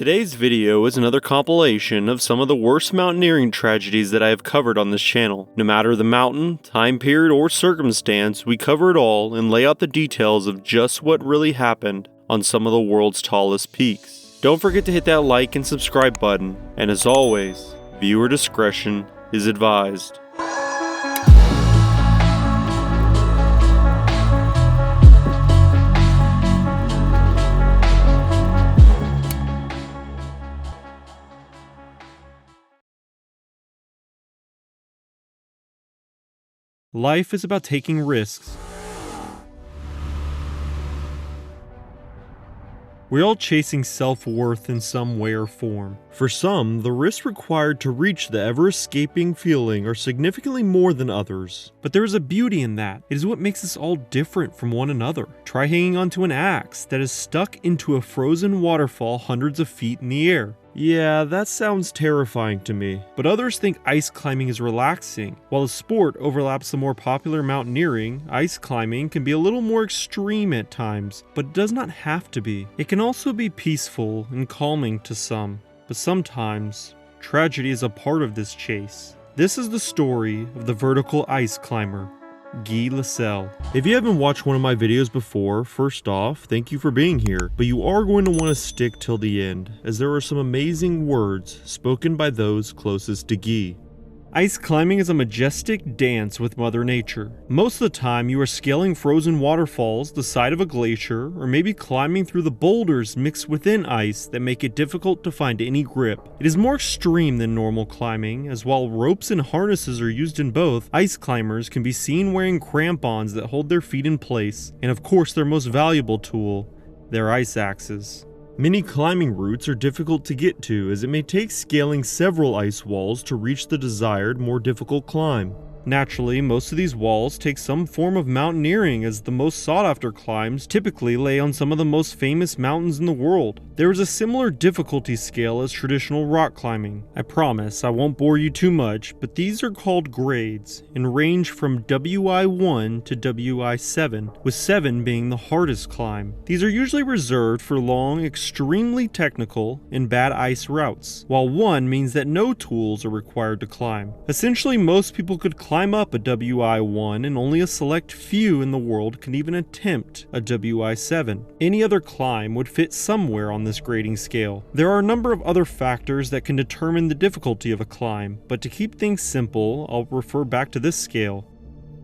Today's video is another compilation of some of the worst mountaineering tragedies that I have covered on this channel. No matter the mountain, time period, or circumstance, we cover it all and lay out the details of just what really happened on some of the world's tallest peaks. Don't forget to hit that like and subscribe button, and as always, viewer discretion is advised. Life is about taking risks. We're all chasing self-worth in some way or form. For some, the risks required to reach the ever-escaping feeling are significantly more than others. But there is a beauty in that. It is what makes us all different from one another. Try hanging onto an axe that is stuck into a frozen waterfall hundreds of feet in the air. Yeah, that sounds terrifying to me, but others think ice climbing is relaxing. While the sport overlaps the more popular mountaineering, ice climbing can be a little more extreme at times, but it does not have to be. It can also be peaceful and calming to some, but sometimes, tragedy is a part of this chase. This is the story of the vertical ice climber, Lacelle. If you haven't watched one of my videos before, first off, thank you for being here, but you are going to want to stick till the end, as there are some amazing words spoken by those closest to Guy. Ice climbing is a majestic dance with Mother Nature. Most of the time you are scaling frozen waterfalls, the side of a glacier, or maybe climbing through the boulders mixed within ice that make it difficult to find any grip. It is more extreme than normal climbing, as while ropes and harnesses are used in both, ice climbers can be seen wearing crampons that hold their feet in place, and of course their most valuable tool, their ice axes. Many climbing routes are difficult to get to, as it may take scaling several ice walls to reach the desired, more difficult climb. Naturally, most of these walls take some form of mountaineering, as the most sought-after climbs typically lay on some of the most famous mountains in the world. There is a similar difficulty scale as traditional rock climbing. I promise I won't bore you too much, but these are called grades and range from WI1 to WI7, with 7 being the hardest climb. These are usually reserved for long, extremely technical, and bad ice routes, while 1 means that no tools are required to climb. Essentially, most people could climb up a WI1, and only a select few in the world can even attempt a WI7. Any other climb would fit somewhere on this grading scale. There are a number of other factors that can determine the difficulty of a climb, but to keep things simple, I'll refer back to this scale.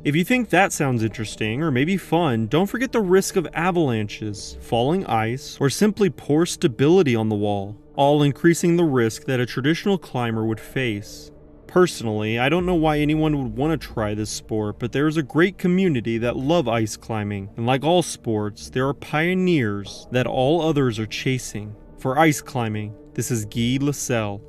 If you think that sounds interesting or maybe fun, don't forget the risk of avalanches, falling ice, or simply poor stability on the wall, all increasing the risk that a traditional climber would face. Personally, I don't know why anyone would want to try this sport, but there is a great community that love ice climbing, and like all sports, there are pioneers that all others are chasing. For ice climbing, this is Guy Lacelle.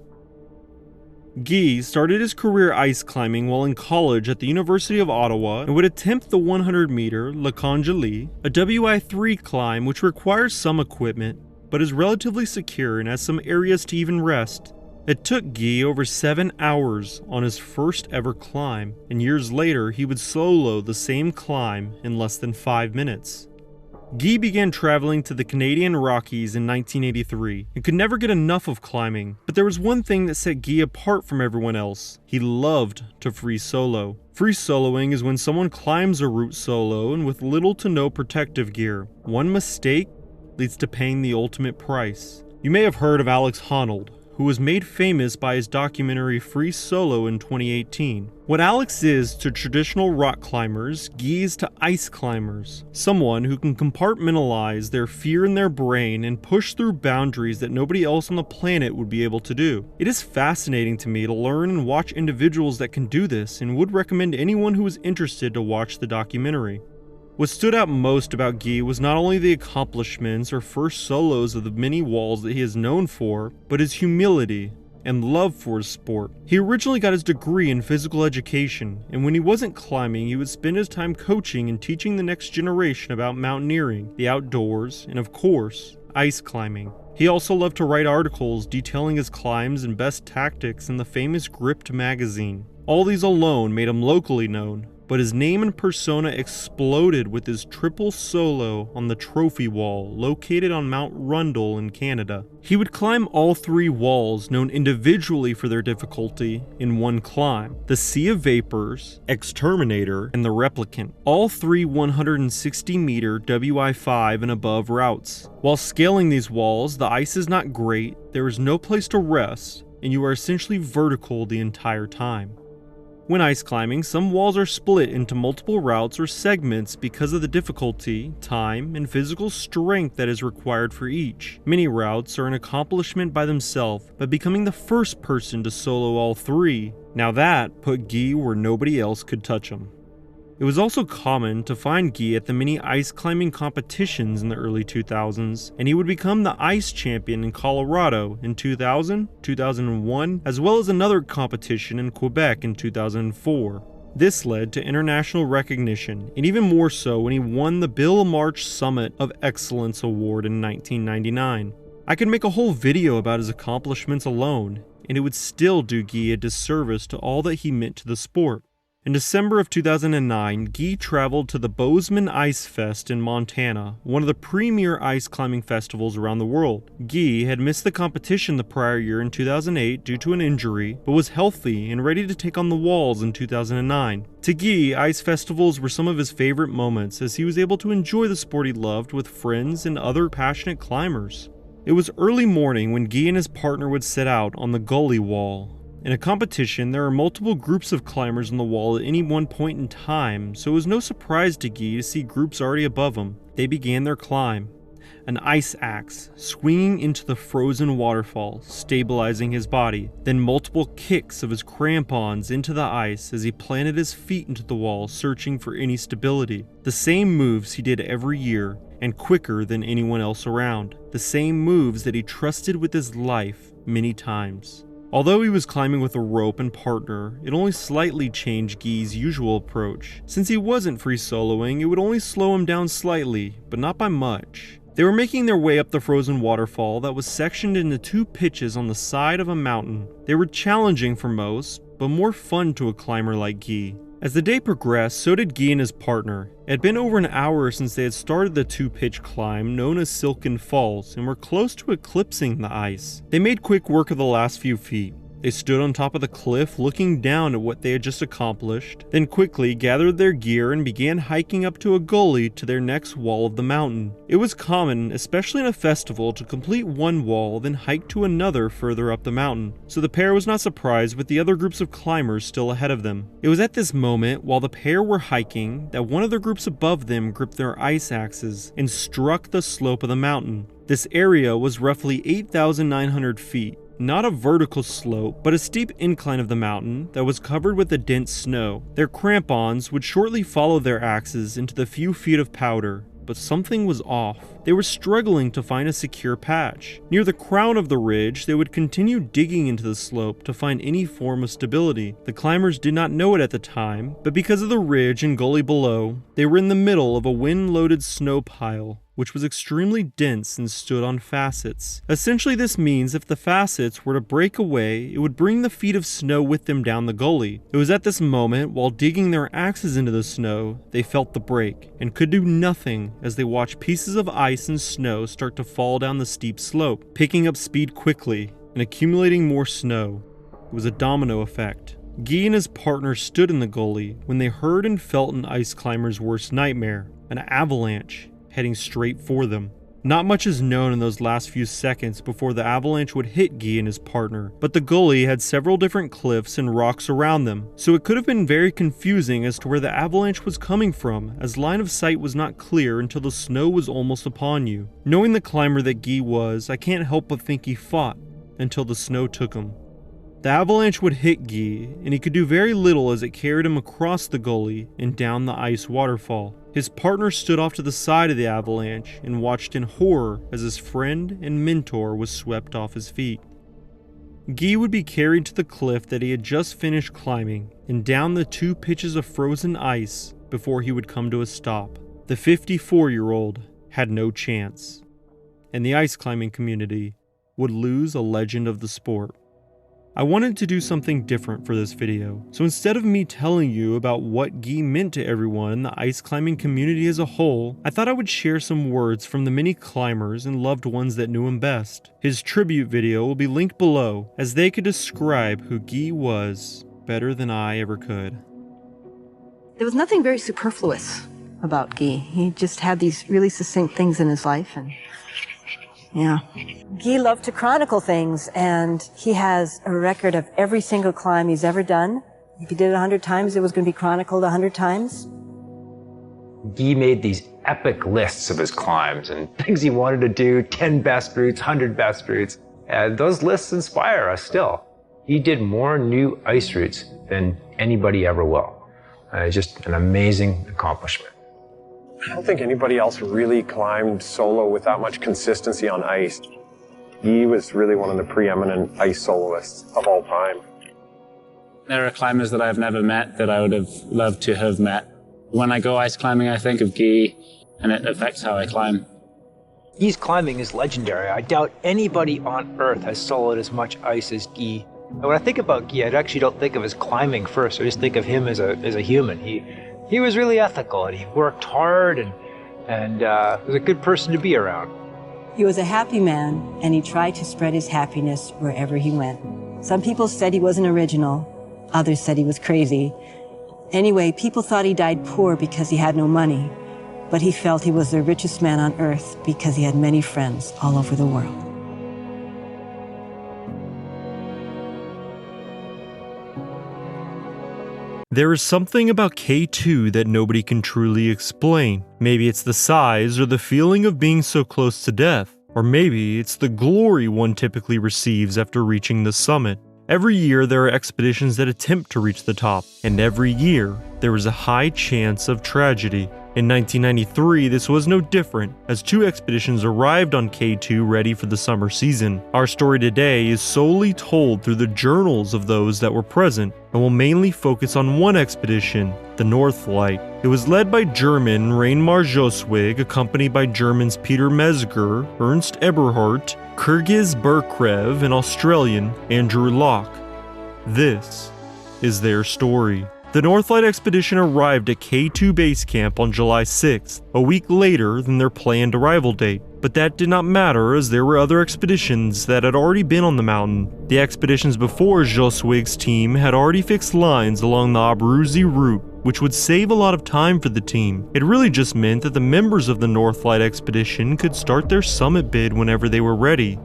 Guy started his career ice climbing while in college at the University of Ottawa and would attempt the 100-meter Le Congelé, a WI3 climb which requires some equipment, but is relatively secure and has some areas to even rest. It took Guy over 7 hours on his first ever climb, and years later he would solo the same climb in less than 5 minutes. Guy began traveling to the Canadian Rockies in 1983 and could never get enough of climbing, but there was one thing that set Guy apart from everyone else. He loved to free solo. Free soloing is when someone climbs a route solo and with little to no protective gear. One mistake leads to paying the ultimate price. You may have heard of Alex Honnold, who was made famous by his documentary Free Solo in 2018. What Alex is to traditional rock climbers, Guy is to ice climbers. Someone who can compartmentalize their fear in their brain and push through boundaries that nobody else on the planet would be able to do. It is fascinating to me to learn and watch individuals that can do this, and would recommend anyone who is interested to watch the documentary. What stood out most about Guy was not only the accomplishments or first solos of the many walls that he is known for, but his humility and love for his sport. He originally got his degree in physical education, and when he wasn't climbing, he would spend his time coaching and teaching the next generation about mountaineering, the outdoors, and of course, ice climbing. He also loved to write articles detailing his climbs and best tactics in the famous Gripped magazine. All these alone made him locally known, but his name and persona exploded with his triple solo on the trophy wall located on Mount Rundle in Canada. He would climb all 3 walls known individually for their difficulty in one climb: the Sea of Vapors, Exterminator, and the Replicant, all 3 160-meter WI5 and above routes. While scaling these walls, the ice is not great, there is no place to rest, and you are essentially vertical the entire time. When ice climbing, some walls are split into multiple routes or segments because of the difficulty, time, and physical strength that is required for each. Many routes are an accomplishment by themselves, but becoming the first person to solo all 3, now that put Guy where nobody else could touch him. It was also common to find Guy at the many ice climbing competitions in the early 2000s, and he would become the ice champion in Colorado in 2000, 2001, as well as another competition in Quebec in 2004. This led to international recognition, and even more so when he won the Bill March Summit of Excellence Award in 1999. I could make a whole video about his accomplishments alone, and it would still do Guy a disservice to all that he meant to the sport. In December of 2009, Guy traveled to the Bozeman Ice Fest in Montana, one of the premier ice climbing festivals around the world. Guy had missed the competition the prior year in 2008 due to an injury, but was healthy and ready to take on the walls in 2009. To Guy, ice festivals were some of his favorite moments as he was able to enjoy the sport he loved with friends and other passionate climbers. It was early morning when Guy and his partner would set out on the gully wall. In a competition, there are multiple groups of climbers on the wall at any one point in time, so it was no surprise to Guy to see groups already above him. They began their climb. An ice axe, swinging into the frozen waterfall, stabilizing his body, then multiple kicks of his crampons into the ice as he planted his feet into the wall, searching for any stability. The same moves he did every year, and quicker than anyone else around. The same moves that he trusted with his life many times. Although he was climbing with a rope and partner, it only slightly changed Guy's usual approach. Since he wasn't free soloing, it would only slow him down slightly, but not by much. They were making their way up the frozen waterfall that was sectioned into 2 pitches on the side of a mountain. They were challenging for most, but more fun to a climber like Guy. As the day progressed, so did Guy and his partner. It had been over an hour since they had started the 2-pitch climb known as Silken Falls and were close to eclipsing the ice. They made quick work of the last few feet. They stood on top of the cliff looking down at what they had just accomplished, then quickly gathered their gear and began hiking up to a gully to their next wall of the mountain. It was common, especially in a festival, to complete one wall then hike to another further up the mountain, so the pair was not surprised with the other groups of climbers still ahead of them. It was at this moment, while the pair were hiking, that one of the groups above them gripped their ice axes and struck the slope of the mountain. This area was roughly 8,900 feet. Not a vertical slope, but a steep incline of the mountain that was covered with a dense snow. Their crampons would shortly follow their axes into the few feet of powder, but something was off. They were struggling to find a secure patch. Near the crown of the ridge, they would continue digging into the slope to find any form of stability. The climbers did not know it at the time, but because of the ridge and gully below, they were in the middle of a wind-loaded snow pile, which was extremely dense and stood on facets. Essentially, this means if the facets were to break away, it would bring the feet of snow with them down the gully. It was at this moment, while digging their axes into the snow, they felt the break, and could do nothing as they watched pieces of ice and snow start to fall down the steep slope, picking up speed quickly and accumulating more snow. It was a domino effect. Guy and his partner stood in the gully when they heard and felt an ice climber's worst nightmare, an avalanche heading straight for them. Not much is known in those last few seconds before the avalanche would hit Guy and his partner, but the gully had several different cliffs and rocks around them, so it could have been very confusing as to where the avalanche was coming from, as line of sight was not clear until the snow was almost upon you. Knowing the climber that Guy was, I can't help but think he fought until the snow took him. The avalanche would hit Guy, and he could do very little as it carried him across the gully and down the ice waterfall. His partner stood off to the side of the avalanche and watched in horror as his friend and mentor was swept off his feet. Guy would be carried to the cliff that he had just finished climbing and down the 2 pitches of frozen ice before he would come to a stop. The 54-year-old had no chance, and the ice climbing community would lose a legend of the sport. I wanted to do something different for this video. So instead of me telling you about what Guy meant to everyone in the ice climbing community as a whole, I thought I would share some words from the many climbers and loved ones that knew him best. His tribute video will be linked below, as they could describe who Guy was better than I ever could. There was nothing very superfluous about Guy. He just had these really succinct things in his life, and yeah. Guy loved to chronicle things, and he has a record of every single climb he's ever done. If he did it 100 times, it was going to be chronicled 100 times. Guy made these epic lists of his climbs and things he wanted to do, 10 best routes, 100 best routes. And those lists inspire us still. He did more new ice routes than anybody ever will. Just an amazing accomplishment. I don't think anybody else really climbed solo with that much consistency on ice. He was really one of the preeminent ice soloists of all time. There are climbers that I've never met that I would have loved to have met. When I go ice climbing, I think of Guy, and it affects how I climb. Guy's climbing is legendary. I doubt anybody on Earth has soloed as much ice as Guy. And when I think about Guy, I actually don't think of his climbing first. I just think of him as a human. He was really ethical, and he worked hard, and was a good person to be around. He was a happy man, and he tried to spread his happiness wherever he went. Some people said he wasn't original. Others said he was crazy. Anyway, people thought he died poor because he had no money, but he felt he was the richest man on Earth because he had many friends all over the world. There is something about K2 that nobody can truly explain. Maybe it's the size or the feeling of being so close to death, or maybe it's the glory one typically receives after reaching the summit. Every year there are expeditions that attempt to reach the top, and every year there is a high chance of tragedy. In 1993, this was no different, as 2 expeditions arrived on K2 ready for the summer season. Our story today is solely told through the journals of those that were present, and will mainly focus on one expedition, the Northlight. It was led by German Rheinberger, accompanied by Germans Peter Mesger, Ernst Eberhardt, Kyrgyz Berkrev, and Australian Andrew Locke. This is their story. The Northlight expedition arrived at K2 base camp on July 6th, a week later than their planned arrival date. But that did not matter, as there were other expeditions that had already been on the mountain. The expeditions before Joswig's team had already fixed lines along the Abruzzi route, which would save a lot of time for the team. It really just meant that the members of the Northlight expedition could start their summit bid whenever they were ready.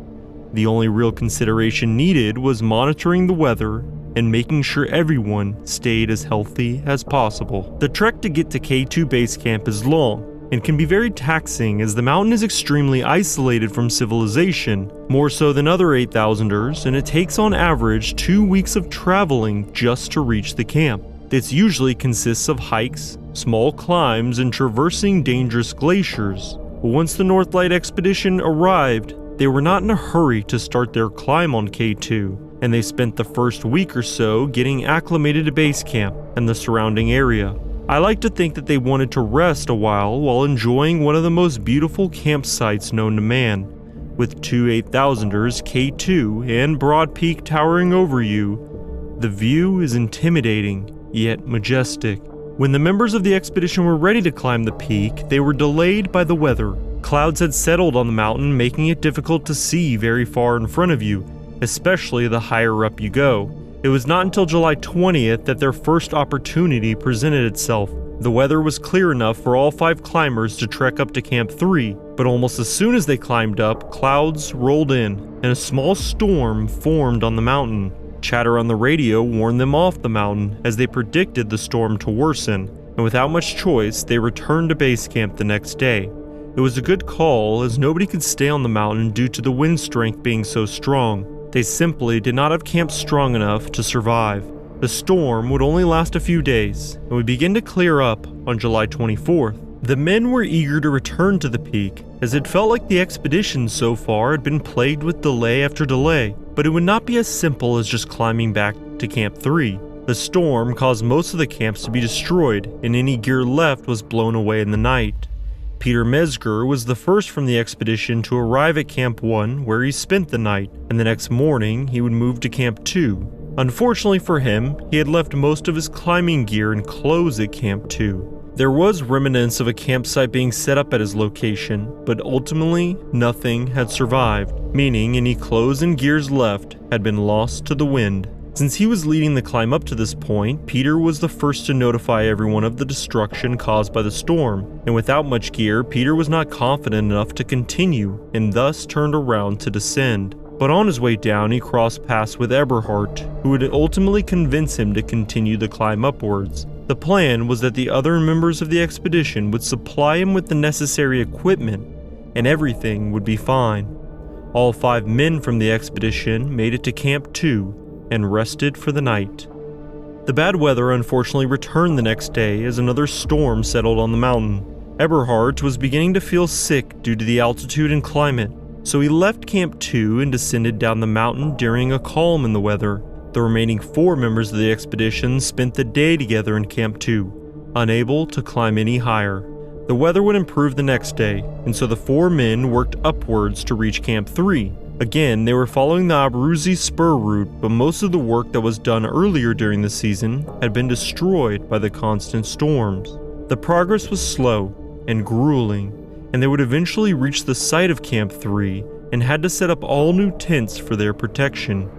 The only real consideration needed was monitoring the weather and making sure everyone stayed as healthy as possible. The trek to get to K2 base camp is long and can be very taxing, as the mountain is extremely isolated from civilization, more so than other 8,000ers, and it takes on average 2 weeks of traveling just to reach the camp. This usually consists of hikes, small climbs, and traversing dangerous glaciers. But once the Northlight expedition arrived, they were not in a hurry to start their climb on K2, and they spent the first week or so getting acclimated to base camp and the surrounding area. I like to think that they wanted to rest a while enjoying one of the most beautiful campsites known to man. With 2 8,000ers, K2, and Broad Peak towering over you, the view is intimidating, yet majestic. When the members of the expedition were ready to climb the peak, they were delayed by the weather. Clouds had settled on the mountain, making it difficult to see very far in front of you, especially the higher up you go. It was not until July 20th that their first opportunity presented itself. The weather was clear enough for all 5 climbers to trek up to Camp 3, but almost as soon as they climbed up, clouds rolled in, and a small storm formed on the mountain. Chatter on the radio warned them off the mountain, as they predicted the storm to worsen, and without much choice, they returned to base camp the next day. It was a good call, as nobody could stay on the mountain due to the wind strength being so strong. They simply did not have camp strong enough to survive. The storm would only last a few days, and would begin to clear up on July 24th. The men were eager to return to the peak, as it felt like the expedition so far had been plagued with delay after delay, but it would not be as simple as just climbing back to Camp 3. The storm caused most of the camps to be destroyed, and any gear left was blown away in the night. Peter Mezger was the first from the expedition to arrive at Camp 1, where he spent the night, and the next morning he would move to Camp 2. Unfortunately for him, he had left most of his climbing gear and clothes at Camp 2. There was remnants of a campsite being set up at his location, but ultimately nothing had survived, meaning any clothes and gears left had been lost to the wind. Since he was leading the climb up to this point, Peter was the first to notify everyone of the destruction caused by the storm, and without much gear, Peter was not confident enough to continue, and thus turned around to descend. But on his way down, he crossed paths with Eberhard, who would ultimately convince him to continue the climb upwards. The plan was that the other members of the expedition would supply him with the necessary equipment, and everything would be fine. All 5 men from the expedition made it to Camp 2, and rested for the night. The bad weather unfortunately returned the next day as another storm settled on the mountain. Eberhard was beginning to feel sick due to the altitude and climate, so he left Camp 2 and descended down the mountain during a calm in the weather. The remaining 4 members of the expedition spent the day together in Camp 2, unable to climb any higher. The weather would improve the next day, and so the 4 men worked upwards to reach Camp 3. Again, they were following the Abruzzi spur route, but most of the work that was done earlier during the season had been destroyed by the constant storms. The progress was slow and grueling, and they would eventually reach the site of Camp 3 and had to set up all new tents for their protection.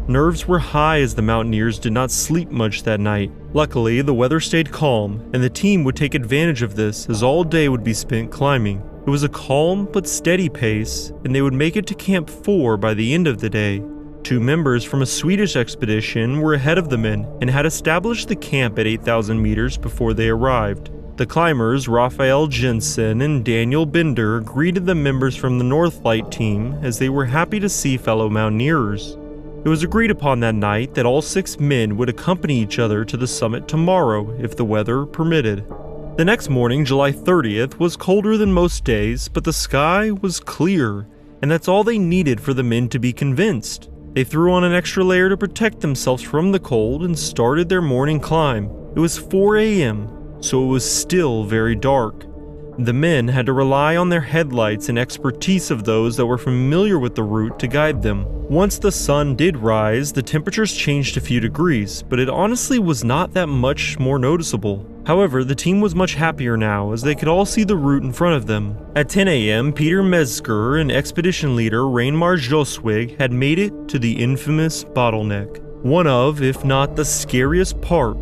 Nerves were high as the mountaineers did not sleep much that night. Luckily, the weather stayed calm, and the team would take advantage of this as all day would be spent climbing. It was a calm but steady pace, and they would make it to Camp 4 by the end of the day. 2 members from a Swedish expedition were ahead of the men and had established the camp at 8,000 meters before they arrived. The climbers, Raphael Jensen and Daniel Bender, greeted the members from the Northlight team as they were happy to see fellow mountaineers. It was agreed upon that night that all 6 men would accompany each other to the summit tomorrow if the weather permitted. The next morning, July 30th, was colder than most days, but the sky was clear, and that's all they needed for the men to be convinced. They threw on an extra layer to protect themselves from the cold and started their morning climb. It was 4 a.m., so it was still very dark. The men had to rely on their headlights and expertise of those that were familiar with the route to guide them. Once the sun did rise, the temperatures changed a few degrees, but it honestly was not that much more noticeable. However, the team was much happier now as they could all see the route in front of them. At 10 a.m., Peter Mezger and expedition leader Reinmar Joswig had made it to the infamous bottleneck, one of, if not the scariest part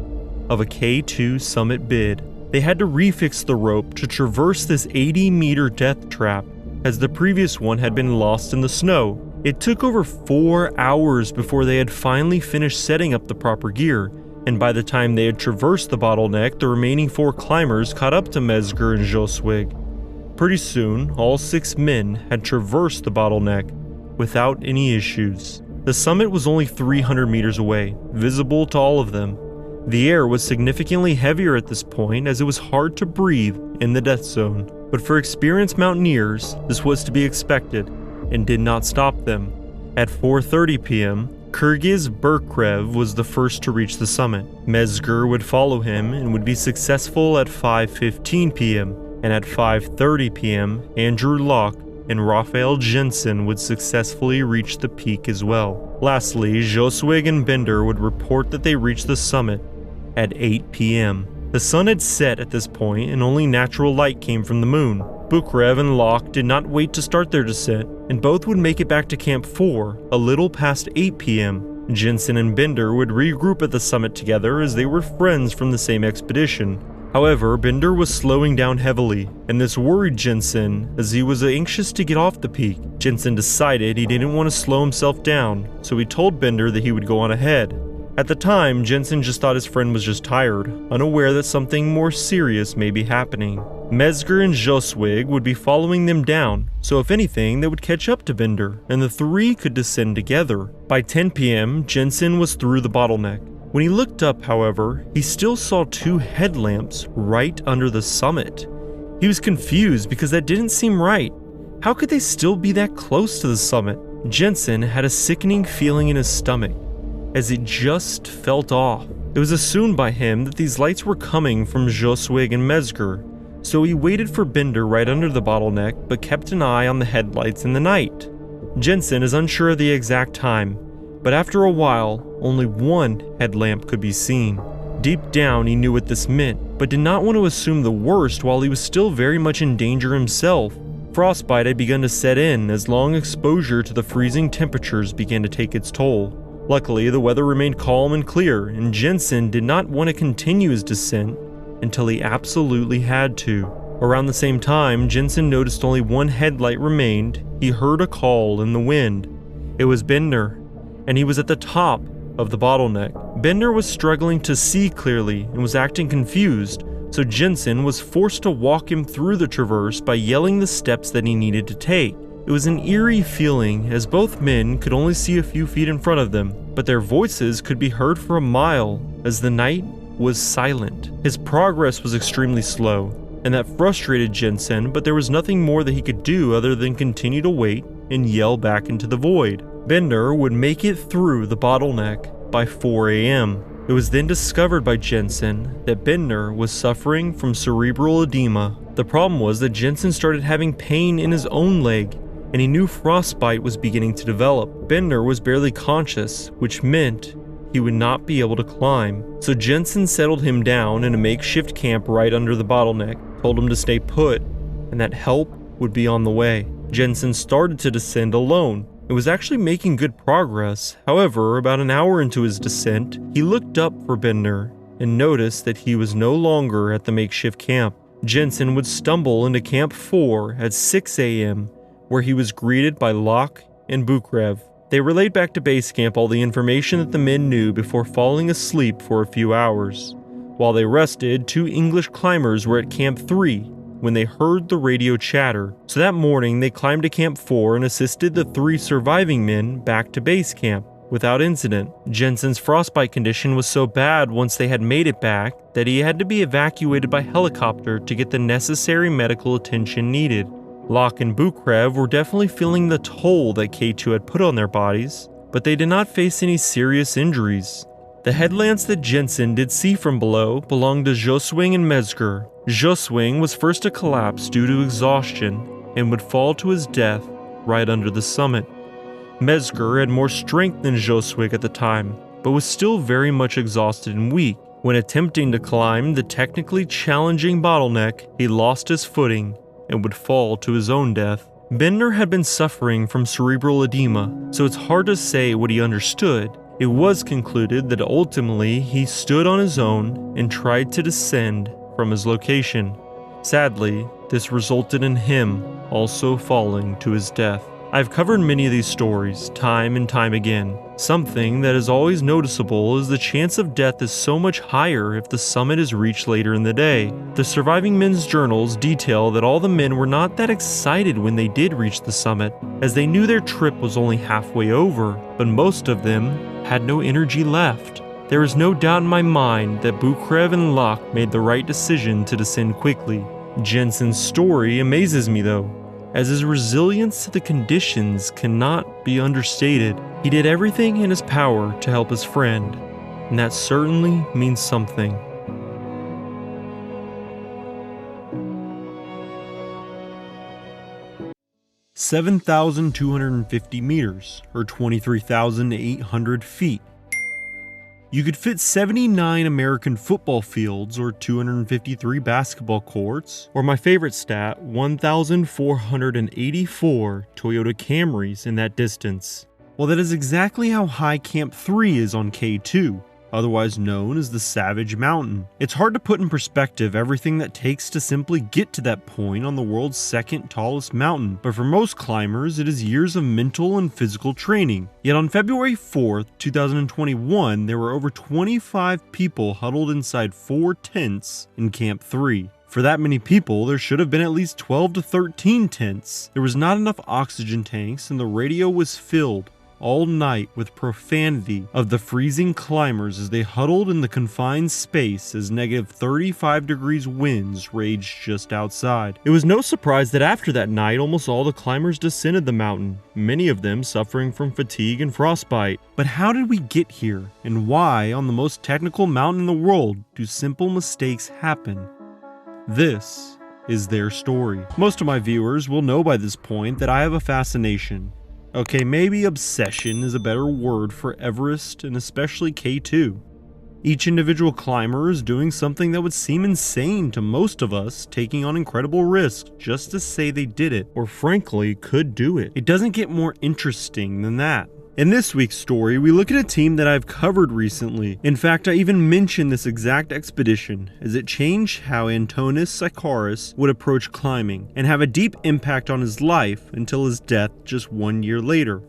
of a K2 summit bid. They had to refix the rope to traverse this 80-meter death trap, as the previous one had been lost in the snow. It took over 4 hours before they had finally finished setting up the proper gear, and by the time they had traversed the bottleneck, the remaining 4 climbers caught up to Mezger and Joswig. Pretty soon, all 6 men had traversed the bottleneck without any issues. The summit was only 300 meters away, visible to all of them. The air was significantly heavier at this point as it was hard to breathe in the death zone, but for experienced mountaineers, this was to be expected and did not stop them. At 4:30 p.m., Kyrgyz Berkrev was the first to reach the summit. Mezger would follow him and would be successful at 5:15 p.m., and at 5:30 p.m., Andrew Locke and Raphael Jensen would successfully reach the peak as well. Lastly, Joswig and Bender would report that they reached the summit at 8 p.m. The sun had set at this point and only natural light came from the moon. Bukrev and Locke did not wait to start their descent, and both would make it back to Camp 4 a little past 8 p.m. Jensen and Bender would regroup at the summit together as they were friends from the same expedition. However, Bender was slowing down heavily, and this worried Jensen as he was anxious to get off the peak. Jensen decided he didn't want to slow himself down, so he told Bender that he would go on ahead. At the time, Jensen just thought his friend was just tired, unaware that something more serious may be happening. Mezger and Joswig would be following them down, so if anything, they would catch up to Bender, and the 3 could descend together. By 10 p.m., Jensen was through the bottleneck. When he looked up, however, he still saw 2 headlamps right under the summit. He was confused because that didn't seem right. How could they still be that close to the summit? Jensen had a sickening feeling in his stomach, as it just felt off. It was assumed by him that these lights were coming from Joswig and Mezger, So he waited for Bender right under the bottleneck, but kept an eye on the headlights in the night. Jensen is unsure of the exact time, but after a while, only one headlamp could be seen. Deep down, he knew what this meant, but did not want to assume the worst while he was still very much in danger himself. Frostbite had begun to set in as long exposure to the freezing temperatures began to take its toll. Luckily, the weather remained calm and clear, and Jensen did not want to continue his descent until he absolutely had to. Around the same time, Jensen noticed only one headlight remained. He heard a call in the wind. It was Bender, and he was at the top of the bottleneck. Bender was struggling to see clearly and was acting confused, so Jensen was forced to walk him through the traverse by yelling the steps that he needed to take. It was an eerie feeling, as both men could only see a few feet in front of them, but their voices could be heard for a mile, as the night was silent. His progress was extremely slow, and that frustrated Jensen, but there was nothing more that he could do other than continue to wait and yell back into the void. Bender would make it through the bottleneck by 4 a.m. It was then discovered by Jensen that Bender was suffering from cerebral edema. The problem was that Jensen started having pain in his own leg, and he knew frostbite was beginning to develop. Bender was barely conscious, which meant he would not be able to climb. So Jensen settled him down in a makeshift camp right under the bottleneck, told him to stay put, and that help would be on the way. Jensen started to descend alone. It was actually making good progress. However, about an hour into his descent, he looked up for Bender and noticed that he was no longer at the makeshift camp. Jensen would stumble into Camp 4 at 6 a.m., where he was greeted by Locke and Bukrev. They relayed back to base camp all the information that the men knew before falling asleep for a few hours. While they rested, 2 English climbers were at Camp 3 when they heard the radio chatter. So that morning, they climbed to Camp 4 and assisted the 3 surviving men back to base camp without incident. Jensen's frostbite condition was so bad once they had made it back that he had to be evacuated by helicopter to get the necessary medical attention needed. Locke and Bukrev were definitely feeling the toll that K2 had put on their bodies, but they did not face any serious injuries. The headlamps that Jensen did see from below belonged to Joswing and Mesger. Joswing was first to collapse due to exhaustion and would fall to his death right under the summit. Mesger had more strength than Joswing at the time, but was still very much exhausted and weak. When attempting to climb the technically challenging bottleneck, he lost his footing and would fall to his own death. Bender had been suffering from cerebral edema, so it's hard to say what he understood. It was concluded that ultimately he stood on his own and tried to descend from his location. Sadly, this resulted in him also falling to his death. I've covered many of these stories time and time again. Something that is always noticeable is the chance of death is so much higher if the summit is reached later in the day. The surviving men's journals detail that all the men were not that excited when they did reach the summit, as they knew their trip was only halfway over, but most of them had no energy left. There is no doubt in my mind that Bukrev and Locke made the right decision to descend quickly. Jensen's story amazes me though, as his resilience to the conditions cannot be understated. He did everything in his power to help his friend, and that certainly means something. (7,250 meters, or 23,800 feet. You could fit 79 American football fields, or 253 basketball courts, or my favorite stat, 1,484 Toyota Camrys in that distance. Well, that is exactly how high Camp 3 is on K2, otherwise known as the Savage Mountain. It's hard to put in perspective everything that takes to simply get to that point on the world's second tallest mountain, but for most climbers, it is years of mental and physical training. Yet on February 4th, 2021, there were over 25 people huddled inside 4 tents in Camp 3. For that many people, there should have been at least 12 to 13 tents. There was not enough oxygen tanks, and the radio was filled all night with profanity of the freezing climbers as they huddled in the confined space as negative 35 degrees winds raged just outside. It was no surprise that after that night, almost all the climbers descended the mountain, many of them suffering from fatigue and frostbite. But how did we get here, and why, on the most technical mountain in the world, do simple mistakes happen? This is their story. Most of my viewers will know by this point that I have a fascination. Okay, maybe obsession is a better word for Everest and especially K2. Each individual climber is doing something that would seem insane to most of us, taking on incredible risks just to say they did it, or frankly, could do it. It doesn't get more interesting than that. In this week's story, we look at a team that I've covered recently. In fact, I even mentioned this exact expedition, as it changed how Antonis Sikaris would approach climbing, and have a deep impact on his life until his death just 1 year later.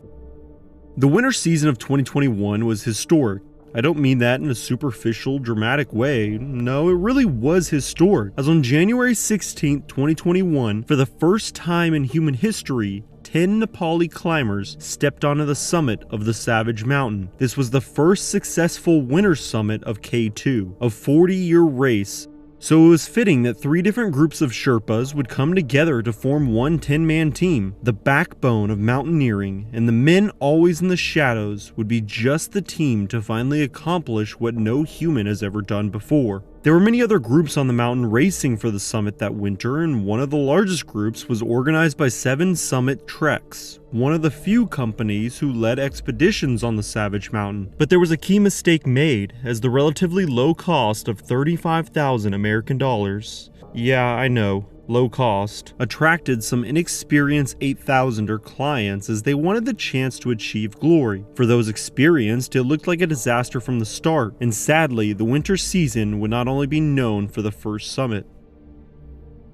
The winter season of 2021 was historic. I don't mean that in a superficial, dramatic way. No, it really was historic, as on January 16, 2021, for the first time in human history, 10 Nepali climbers stepped onto the summit of the Savage Mountain. This was the first successful winter summit of K2, a 40-year race. So it was fitting that 3 different groups of Sherpas would come together to form one 10-man team. The backbone of mountaineering, and the men always in the shadows, would be just the team to finally accomplish what no human has ever done before. There were many other groups on the mountain racing for the summit that winter, and one of the largest groups was organized by 7 Summit Treks, one of the few companies who led expeditions on the Savage Mountain. But there was a key mistake made, as the relatively low cost of $35,000 American dollars, yeah, I know, low cost, attracted some inexperienced 8,000er clients as they wanted the chance to achieve glory. For those experienced, it looked like a disaster from the start, and sadly, the winter season would not only be known for the first summit.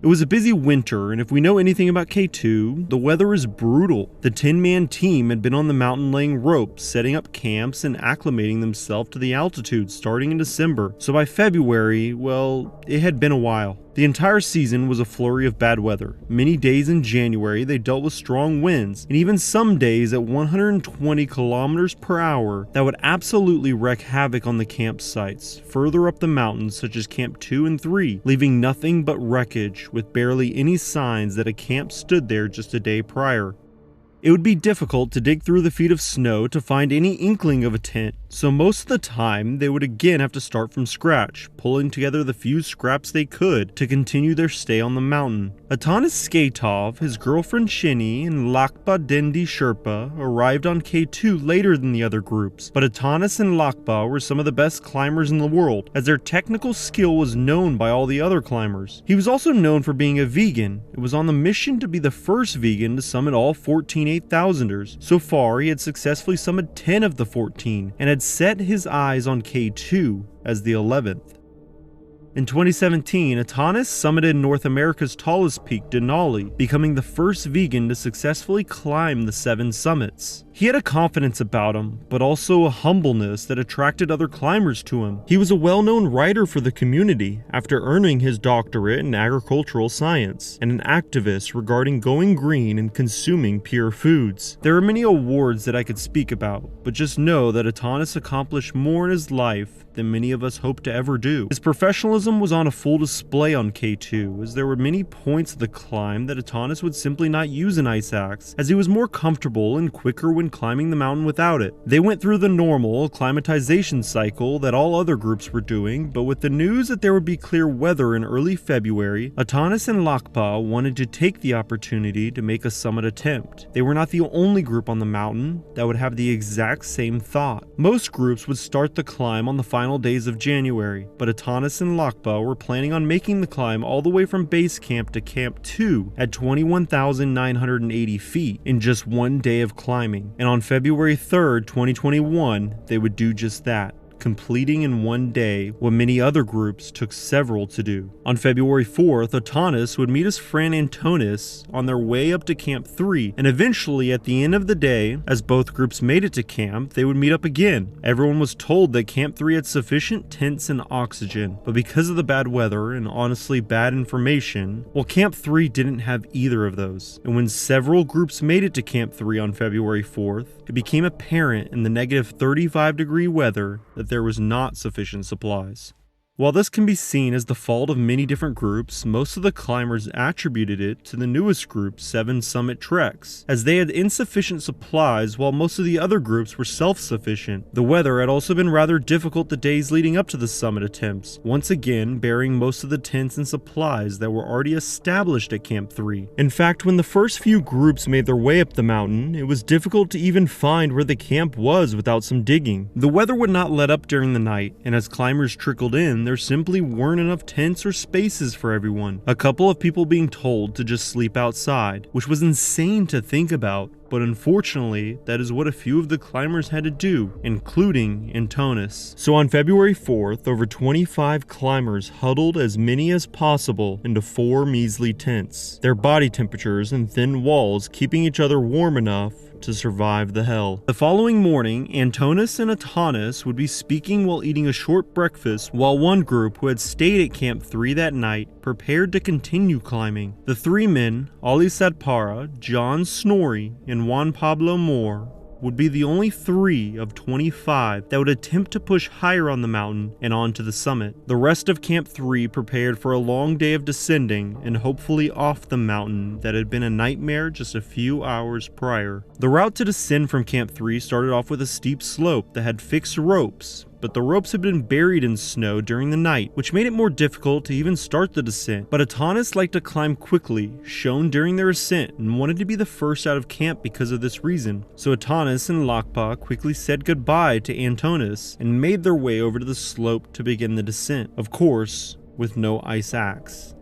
It was a busy winter, and if we know anything about K2, the weather is brutal. The 10-man team had been on the mountain laying ropes, setting up camps, and acclimating themselves to the altitude starting in December, so by February, well, it had been a while. The entire season was a flurry of bad weather. Many days in January they dealt with strong winds, and even some days at 120 kilometers per hour that would absolutely wreak havoc on the campsites further up the mountains, such as Camp 2 and 3, leaving nothing but wreckage with barely any signs that a camp stood there just a day prior. It would be difficult to dig through the feet of snow to find any inkling of a tent, so most of the time they would again have to start from scratch, pulling together the few scraps they could to continue their stay on the mountain. Atanas Skatov, his girlfriend Shini, and Lakpa Dendi Sherpa arrived on K2 later than the other groups, but Atanas and Lakpa were some of the best climbers in the world, as their technical skill was known by all the other climbers. He was also known for being a vegan. It was on the mission to be the first vegan to summit all 14 8,000ers. So far, he had successfully summited 10 of the 14, and had set his eyes on K2 as the 11th. In 2017, Atanas summited North America's tallest peak, Denali, becoming the first vegan to successfully climb the 7 summits. He had a confidence about him, but also a humbleness that attracted other climbers to him. He was a well-known writer for the community after earning his doctorate in agricultural science, and an activist regarding going green and consuming pure foods. There are many awards that I could speak about, but just know that Atanas accomplished more in his life than many of us hope to ever do. His professionalism was on a full display on K2, as there were many points of the climb that Atanas would simply not use an ice axe, as he was more comfortable and quicker when climbing the mountain without it. They went through the normal acclimatization cycle that all other groups were doing, but with the news that there would be clear weather in early February, Atanas and Lakpa wanted to take the opportunity to make a summit attempt. They were not the only group on the mountain that would have the exact same thought. Most groups would start the climb on the final days of January, but Atanas and Lakpa were planning on making the climb all the way from base camp to Camp 2 at 21,980 feet in just one day of climbing. And on February 3rd, 2021, they would do just that, completing in one day what many other groups took several to do. On February 4th, Atanas would meet his friend Antonis on their way up to Camp 3, and eventually at the end of the day, as both groups made it to camp, they would meet up again. Everyone was told that Camp 3 had sufficient tents and oxygen, but because of the bad weather and honestly bad information, well, Camp 3 didn't have either of those. And when several groups made it to Camp 3 on February 4th, it became apparent in the negative 35-degree weather that there was not sufficient supplies. While this can be seen as the fault of many different groups, most of the climbers attributed it to the newest group, 7 Summit Treks, as they had insufficient supplies while most of the other groups were self-sufficient. The weather had also been rather difficult the days leading up to the summit attempts, once again bearing most of the tents and supplies that were already established at Camp 3. In fact, when the first few groups made their way up the mountain, it was difficult to even find where the camp was without some digging. The weather would not let up during the night, and as climbers trickled in, there simply weren't enough tents or spaces for everyone. A couple of people being told to just sleep outside, which was insane to think about, but unfortunately, that is what a few of the climbers had to do, including Antonis. So on February 4th, over 25 climbers huddled as many as possible into 4 measly tents, their body temperatures and thin walls keeping each other warm enough to survive the hell. The following morning, Antonis and Atanas would be speaking while eating a short breakfast, while one group who had stayed at Camp 3 that night prepared to continue climbing. The 3 men, Ali Sadpara, John Snorri, and Juan Pablo Moore, would be the only 3 of 25 that would attempt to push higher on the mountain and onto the summit. The rest of Camp 3 prepared for a long day of descending and hopefully off the mountain that had been a nightmare just a few hours prior. The route to descend from Camp 3 started off with a steep slope that had fixed ropes, but the ropes had been buried in snow during the night, which made it more difficult to even start the descent. But Atanas liked to climb quickly, shown during their ascent, and wanted to be the first out of camp because of this reason. So Atanas and Lakpa quickly said goodbye to Antonis and made their way over to the slope to begin the descent, of course, with no ice axe.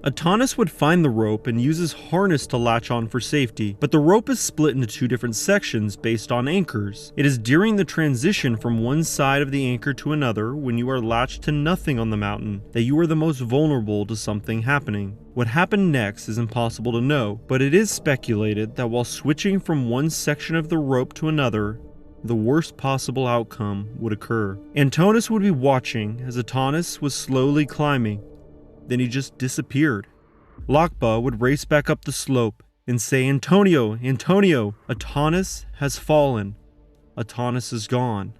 Atanas would find the rope and use his harness to latch on for safety, but the rope is split into 2 different sections based on anchors. It is during the transition from one side of the anchor to another, when you are latched to nothing on the mountain, that you are the most vulnerable to something happening. What happened next is impossible to know, but it is speculated that while switching from one section of the rope to another, the worst possible outcome would occur. Antonis would be watching as Atanas was slowly climbing. Then he just disappeared. Lakpa would race back up the slope and say, "Antonio, Antonio, Atanas has fallen. Atanas is gone."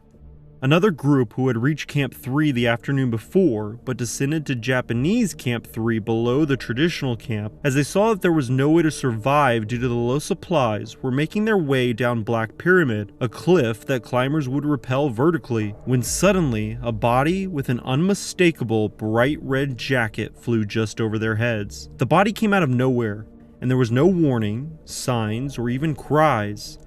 Another group who had reached Camp 3 the afternoon before, but descended to Japanese Camp 3 below the traditional camp, as they saw that there was no way to survive due to the low supplies, were making their way down Black Pyramid, a cliff that climbers would rappel vertically, when suddenly a body with an unmistakable bright red jacket flew just over their heads. The body came out of nowhere, and there was no warning, signs, or even cries.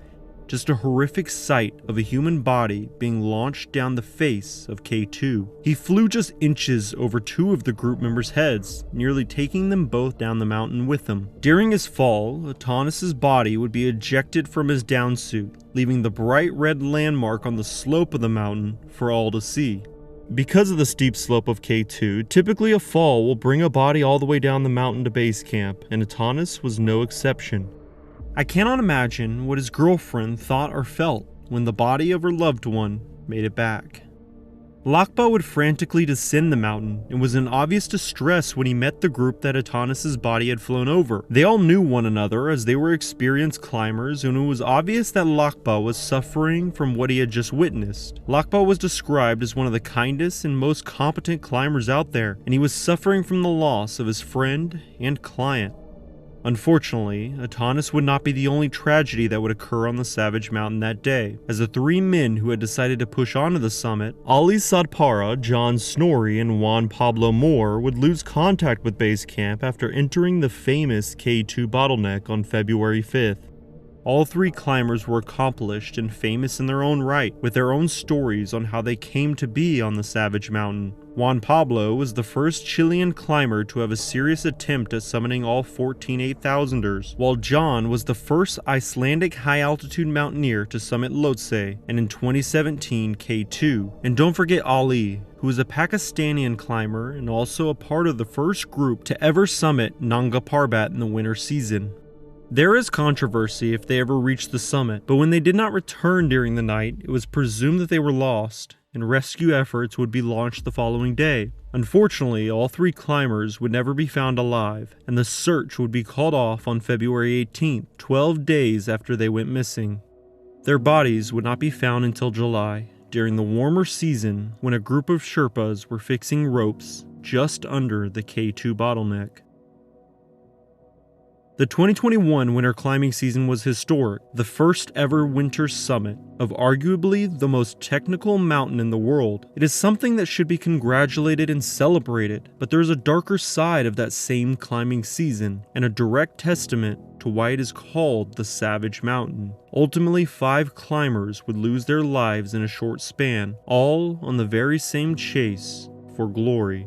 Just a horrific sight of a human body being launched down the face of K2. He flew just inches over 2 of the group members' heads, nearly taking them both down the mountain with him. During his fall, Atanas' body would be ejected from his downsuit, leaving the bright red landmark on the slope of the mountain for all to see. Because of the steep slope of K2, typically a fall will bring a body all the way down the mountain to base camp, and Atanas was no exception. I cannot imagine what his girlfriend thought or felt when the body of her loved one made it back. Lakpa would frantically descend the mountain and was in obvious distress when he met the group that Atanas' body had flown over. They all knew one another as they were experienced climbers, and it was obvious that Lakpa was suffering from what he had just witnessed. Lakpa was described as one of the kindest and most competent climbers out there, and he was suffering from the loss of his friend and client. Unfortunately, Atanas would not be the only tragedy that would occur on the Savage Mountain that day, as the 3 men who had decided to push onto the summit, Ali Sadpara, John Snorri, and Juan Pablo Moore, would lose contact with base camp after entering the famous K2 bottleneck on February 5th. All 3 climbers were accomplished and famous in their own right, with their own stories on how they came to be on the Savage Mountain. Juan Pablo was the first Chilean climber to have a serious attempt at summiting all 14 8,000ers, while John was the first Icelandic high-altitude mountaineer to summit Lhotse, and in 2017 K2. And don't forget Ali, who is a Pakistani climber and also a part of the first group to ever summit Nanga Parbat in the winter season. There is controversy if they ever reached the summit, but when they did not return during the night, it was presumed that they were lost, and rescue efforts would be launched the following day. Unfortunately, all 3 climbers would never be found alive, and the search would be called off on February 18th, 12 days after they went missing. Their bodies would not be found until July, during the warmer season when a group of Sherpas were fixing ropes just under the K2 bottleneck. The 2021 winter climbing season was historic, the first ever winter summit of arguably the most technical mountain in the world. It is something that should be congratulated and celebrated, but there is a darker side of that same climbing season, and a direct testament to why it is called the Savage Mountain. Ultimately, 5 climbers would lose their lives in a short span, all on the very same chase for glory.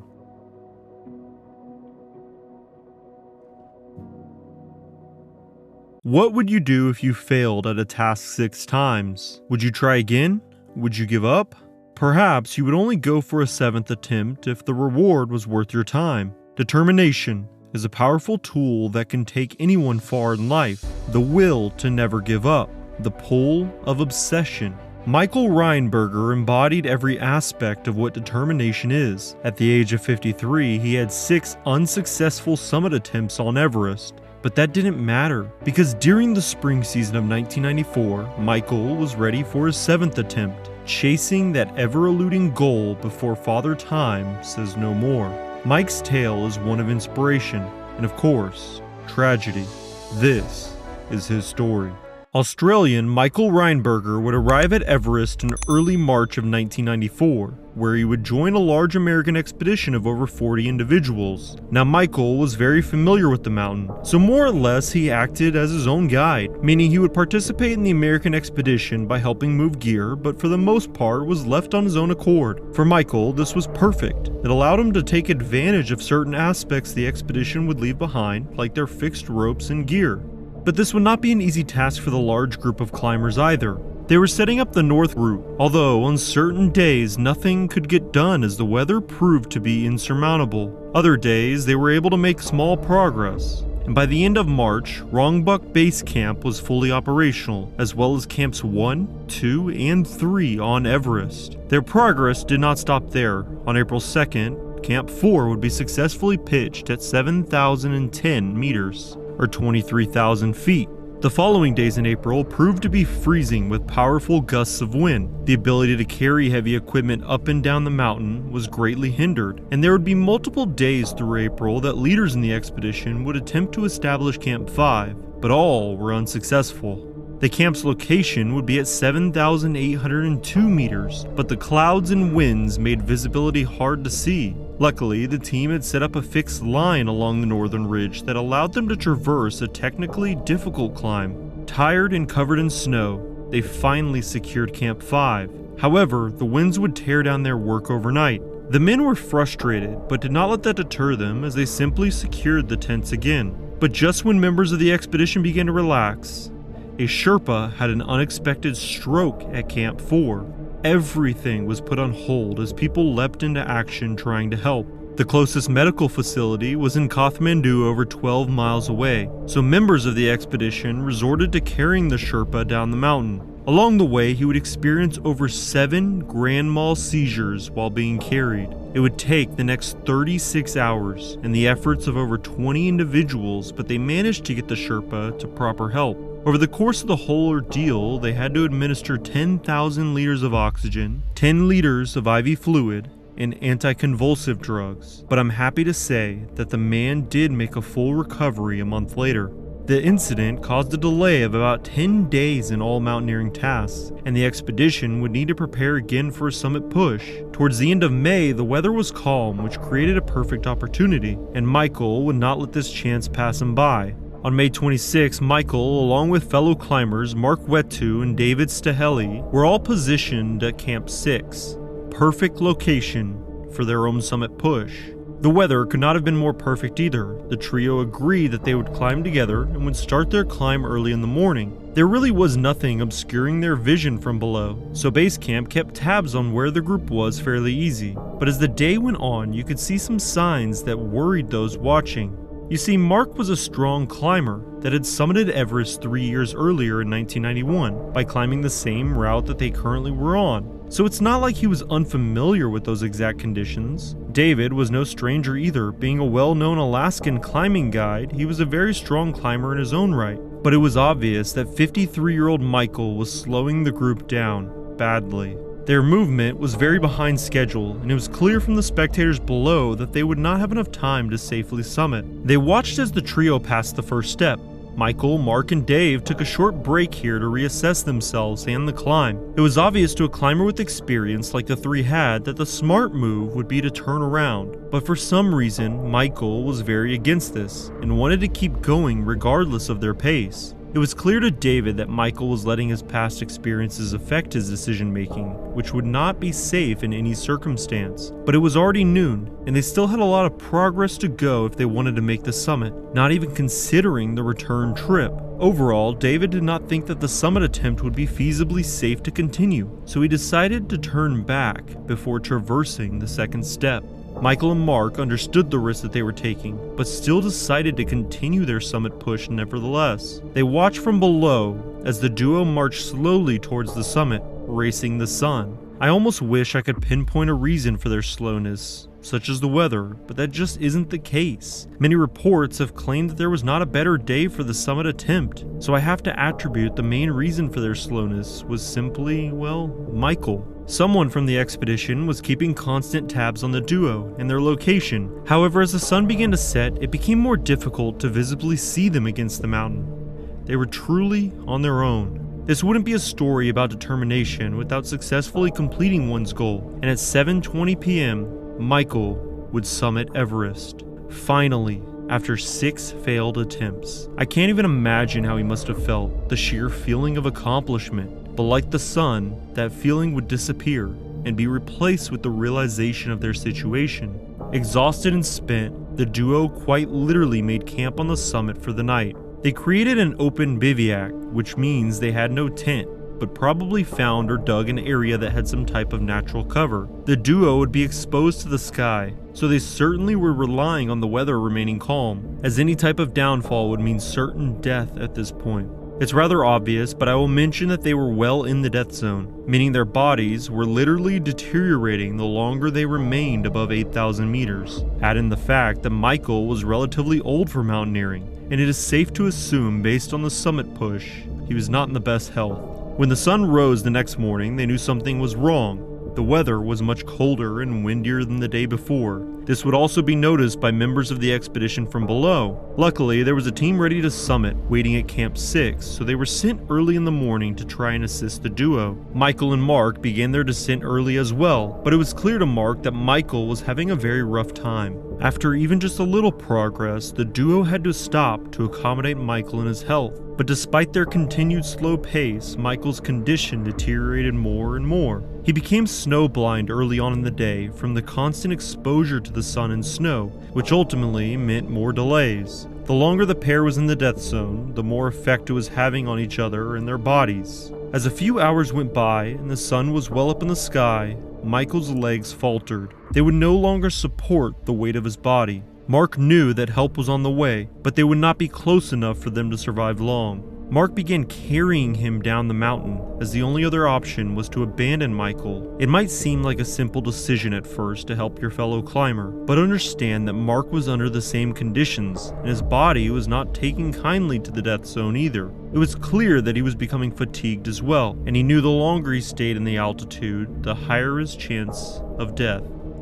What would you do if you failed at a task 6 times? Would you try again? Would you give up? Perhaps you would only go for a 7th attempt if the reward was worth your time. Determination is a powerful tool that can take anyone far in life. The will to never give up. The pull of obsession. Michael Rheinberger embodied every aspect of what determination is. At the age of 53, he had 6 unsuccessful summit attempts on Everest. But that didn't matter, because during the spring season of 1994, Michael was ready for his 7th attempt, chasing that ever-eluding goal before Father Time says no more. Mike's tale is one of inspiration, and of course, tragedy. This is his story. Australian Michael Rheinberger would arrive at Everest in early March of 1994, where he would join a large American expedition of over 40 individuals. Now, Michael was very familiar with the mountain, so more or less he acted as his own guide, meaning he would participate in the American expedition by helping move gear, but for the most part was left on his own accord. For Michael, this was perfect. It allowed him to take advantage of certain aspects the expedition would leave behind, like their fixed ropes and gear. But this would not be an easy task for the large group of climbers either. They were setting up the north route, although on certain days nothing could get done as the weather proved to be insurmountable. Other days they were able to make small progress. And by the end of March, Rongbuk Base Camp was fully operational, as well as Camps 1, 2, and 3 on Everest. Their progress did not stop there. On April 2nd, Camp 4 would be successfully pitched at 7,010 meters. Or 23,000 feet. The following days in April proved to be freezing with powerful gusts of wind. The ability to carry heavy equipment up and down the mountain was greatly hindered, and there would be multiple days through April that leaders in the expedition would attempt to establish Camp 5, but all were unsuccessful. The camp's location would be at 7,802 meters, but the clouds and winds made visibility hard to see. Luckily, the team had set up a fixed line along the northern ridge that allowed them to traverse a technically difficult climb. Tired and covered in snow, they finally secured Camp 5. However, the winds would tear down their work overnight. The men were frustrated, but did not let that deter them as they simply secured the tents again. But just when members of the expedition began to relax, a Sherpa had an unexpected stroke at Camp 4. Everything was put on hold as people leapt into action trying to help. The closest medical facility was in Kathmandu, over 12 miles away, so members of the expedition resorted to carrying the Sherpa down the mountain. Along the way, he would experience over 7 grand mal seizures while being carried. It would take the next 36 hours and the efforts of over 20 individuals, but they managed to get the Sherpa to proper help. Over the course of the whole ordeal, they had to administer 10,000 liters of oxygen, 10 liters of IV fluid, and anticonvulsive drugs. But I'm happy to say that the man did make a full recovery a month later. The incident caused a delay of about 10 days in all mountaineering tasks, and the expedition would need to prepare again for a summit push. Towards the end of May, the weather was calm, which created a perfect opportunity, and Michael would not let this chance pass him by. On May 26, Michael, along with fellow climbers Mark Wetu and David Staheli, were all positioned at Camp 6. Perfect location for their own summit push. The weather could not have been more perfect either. The trio agreed that they would climb together and would start their climb early in the morning. There really was nothing obscuring their vision from below, so base camp kept tabs on where the group was fairly easy. But as the day went on, you could see some signs that worried those watching. You see, Mark was a strong climber that had summited Everest 3 years earlier in 1991 by climbing the same route that they currently were on. So it's not like he was unfamiliar with those exact conditions. David was no stranger either. Being a well-known Alaskan climbing guide, he was a very strong climber in his own right. But it was obvious that 53-year-old Michael was slowing the group down badly. Their movement was very behind schedule, and it was clear from the spectators below that they would not have enough time to safely summit. They watched as the trio passed the first step. Michael, Mark, and Dave took a short break here to reassess themselves and the climb. It was obvious to a climber with experience like the three had that the smart move would be to turn around, but for some reason, Michael was very against this and wanted to keep going regardless of their pace. It was clear to David that Michael was letting his past experiences affect his decision-making, which would not be safe in any circumstance. But it was already noon, and they still had a lot of progress to go if they wanted to make the summit, not even considering the return trip. Overall, David did not think that the summit attempt would be feasibly safe to continue, so he decided to turn back before traversing the second step. Michael and Mark understood the risk that they were taking, but still decided to continue their summit push nevertheless. They watched from below as the duo marched slowly towards the summit, racing the sun. I almost wish I could pinpoint a reason for their slowness, such as the weather, but that just isn't the case. Many reports have claimed that there was not a better day for the summit attempt, so I have to attribute the main reason for their slowness was simply, well, Michael. Someone from the expedition was keeping constant tabs on the duo and their location. However, as the sun began to set, it became more difficult to visibly see them against the mountain. They were truly on their own. This wouldn't be a story about determination without successfully completing one's goal, and at 7:20 p.m., Michael would summit Everest. Finally, after 6 failed attempts. I can't even imagine how he must have felt, the sheer feeling of accomplishment. But like the sun, that feeling would disappear and be replaced with the realization of their situation. Exhausted and spent, the duo quite literally made camp on the summit for the night. They created an open bivouac, which means they had no tent, but probably found or dug an area that had some type of natural cover. The duo would be exposed to the sky, so they certainly were relying on the weather remaining calm, as any type of downfall would mean certain death at this point. It's rather obvious, but I will mention that they were well in the death zone, meaning their bodies were literally deteriorating the longer they remained above 8,000 meters. Add in the fact that Michael was relatively old for mountaineering, and it is safe to assume, based on the summit push, he was not in the best health. When the sun rose the next morning, they knew something was wrong. The weather was much colder and windier than the day before. This would also be noticed by members of the expedition from below. Luckily, there was a team ready to summit, waiting at Camp 6, so they were sent early in the morning to try and assist the duo. Michael and Mark began their descent early as well, but it was clear to Mark that Michael was having a very rough time. After even just a little progress, the duo had to stop to accommodate Michael and his health. But despite their continued slow pace, Michael's condition deteriorated more and more. He became snowblind early on in the day from the constant exposure to the sun and snow, which ultimately meant more delays. The longer the pair was in the death zone, the more effect it was having on each other and their bodies. As a few hours went by and the sun was well up in the sky, Michael's legs faltered. They would no longer support the weight of his body. Mark knew that help was on the way, but they would not be close enough for them to survive long. Mark began carrying him down the mountain, as the only other option was to abandon Michael. It might seem like a simple decision at first to help your fellow climber, but understand that Mark was under the same conditions, and his body was not taking kindly to the death zone either. It was clear that he was becoming fatigued as well, and he knew the longer he stayed in the altitude, the higher his chance of death.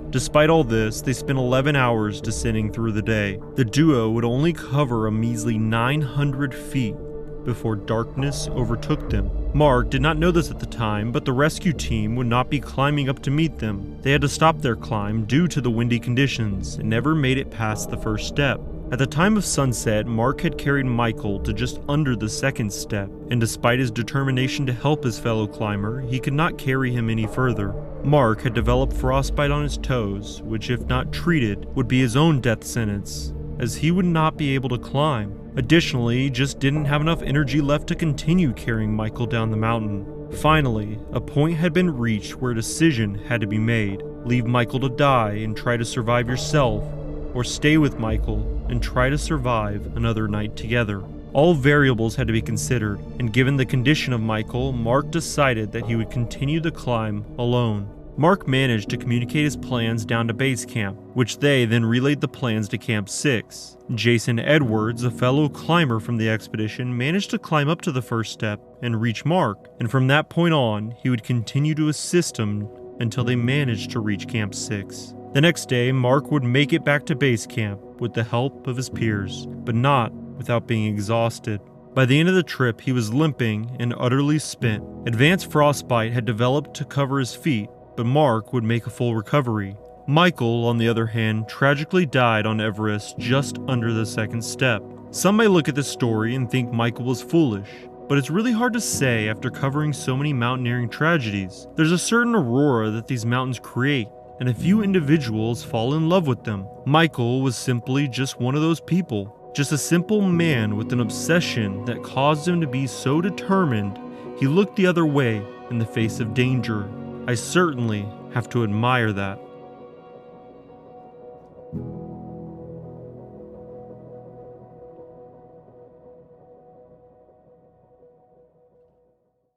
Despite all this, they spent 11 hours descending through the day. The duo would only cover a measly 900 feet before darkness overtook them. Mark did not know this at the time, but the rescue team would not be climbing up to meet them. They had to stop their climb due to the windy conditions and never made it past the first step. At the time of sunset, Mark had carried Michael to just under the second step, and despite his determination to help his fellow climber, he could not carry him any further. Mark had developed frostbite on his toes, which if not treated, would be his own death sentence, as he would not be able to climb. Additionally, he just didn't have enough energy left to continue carrying Michael down the mountain. Finally, a point had been reached where a decision had to be made. Leave Michael to die and try to survive yourself, or stay with Michael and try to survive another night together. All variables had to be considered, and given the condition of Michael, Mark decided that he would continue the climb alone. Mark managed to communicate his plans down to base camp, which they then relayed the plans to Camp 6. Jason Edwards, a fellow climber from the expedition, managed to climb up to the first step and reach Mark, and from that point on, he would continue to assist him until they managed to reach Camp 6. The next day, Mark would make it back to base camp with the help of his peers, but not without being exhausted. By the end of the trip, he was limping and utterly spent. Advanced frostbite had developed to cover his feet, but Mark would make a full recovery. Michael, on the other hand, tragically died on Everest just under the second step. Some may look at this story and think Michael was foolish, but it's really hard to say after covering so many mountaineering tragedies. There's a certain aurora that these mountains create, and a few individuals fall in love with them. Michael was simply just one of those people. Just a simple man with an obsession that caused him to be so determined he looked the other way in the face of danger. I certainly have to admire that.